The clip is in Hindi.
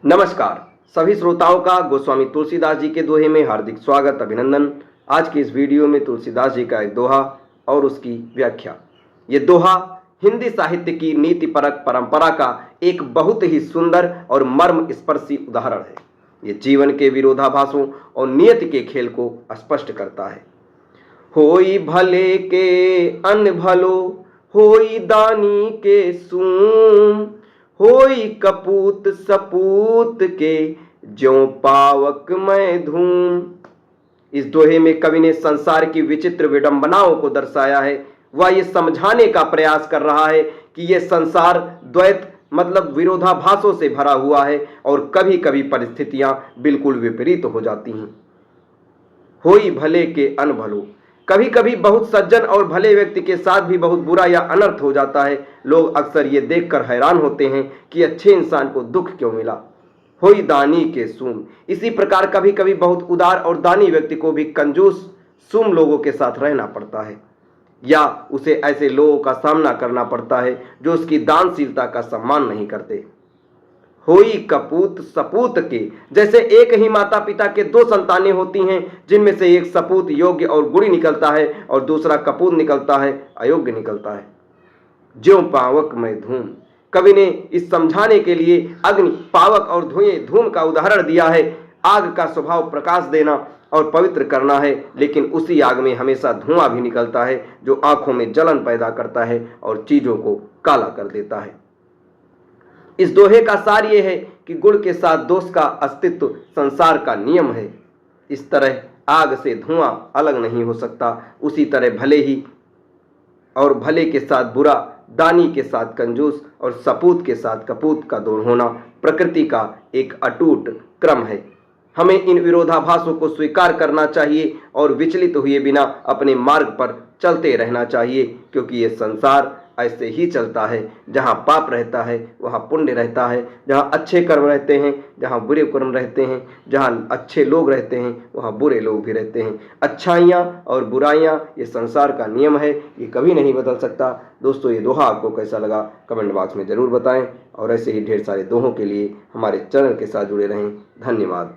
नमस्कार। सभी श्रोताओं का गोस्वामी तुलसीदास जी के दोहे में हार्दिक स्वागत अभिनंदन। आज की इस वीडियो में तुलसीदास जी का एक दोहा और उसकी व्याख्या। ये दोहा हिंदी साहित्य की नीति परक परंपरा का एक बहुत ही सुंदर और मर्म स्पर्शी उदाहरण है। ये जीवन के विरोधाभासों और नियति के खेल को स्पष्ट करता है। होई भले के अन भलो, होई दानी के सूम, होई कपूत सपूत के ज्यों पावक मैं धूम। इस दोहे में कवि ने संसार की विचित्र विडंबनाओं को दर्शाया है। वह ये समझाने का प्रयास कर रहा है कि यह संसार द्वैत मतलब विरोधाभासों से भरा हुआ है और कभी कभी परिस्थितियां बिल्कुल विपरीत हो जाती हैं। होई भले के अन भलो, कभी कभी बहुत सज्जन और भले व्यक्ति के साथ भी बहुत बुरा या अनर्थ हो जाता है। लोग अक्सर ये देखकर हैरान होते हैं कि अच्छे इंसान को दुख क्यों मिला। होई दानी के सूम, इसी प्रकार कभी कभी बहुत उदार और दानी व्यक्ति को भी कंजूस सूम लोगों के साथ रहना पड़ता है, या उसे ऐसे लोगों का सामना करना पड़ता है जो उसकी दानशीलता का सम्मान नहीं करते। होई कपूत सपूत के, जैसे एक ही माता पिता के दो संतानें होती हैं, जिनमें से एक सपूत योग्य और गुणी निकलता है और दूसरा कपूत निकलता है, अयोग्य निकलता है। ज्यों पावक में धूम, कवि ने इस समझाने के लिए अग्नि, पावक और धुएं धूम का उदाहरण दिया है। आग का स्वभाव प्रकाश देना और पवित्र करना है, लेकिन उसी आग में हमेशा धुआं भी निकलता है जो आंखों में जलन पैदा करता है और चीजों को काला कर देता है। इस दोहे का सार यह है कि गुण के साथ दोष का अस्तित्व संसार का नियम है। इस तरह आग से धुआं अलग नहीं हो सकता, उसी तरह भले ही और भले के साथ बुरा, दानी के साथ कंजूस और सपूत के साथ कपूत का दौर होना प्रकृति का एक अटूट क्रम है। हमें इन विरोधाभासों को स्वीकार करना चाहिए और विचलित हुए बिना अपने मार्ग पर चलते रहना चाहिए, क्योंकि ये संसार ऐसे ही चलता है। जहाँ पाप रहता है वहाँ पुण्य रहता है, जहाँ अच्छे कर्म रहते हैं जहाँ बुरे कर्म रहते हैं, जहाँ अच्छे लोग रहते हैं वहाँ बुरे लोग भी रहते हैं। अच्छाइयाँ और बुराइयाँ ये संसार का नियम है, ये कभी नहीं बदल सकता। दोस्तों, ये दोहा आपको कैसा लगा कमेंट बॉक्स में ज़रूर बताएं और ऐसे ही ढेर सारे दोहों के लिए हमारे चैनल के साथ जुड़े रहें। धन्यवाद।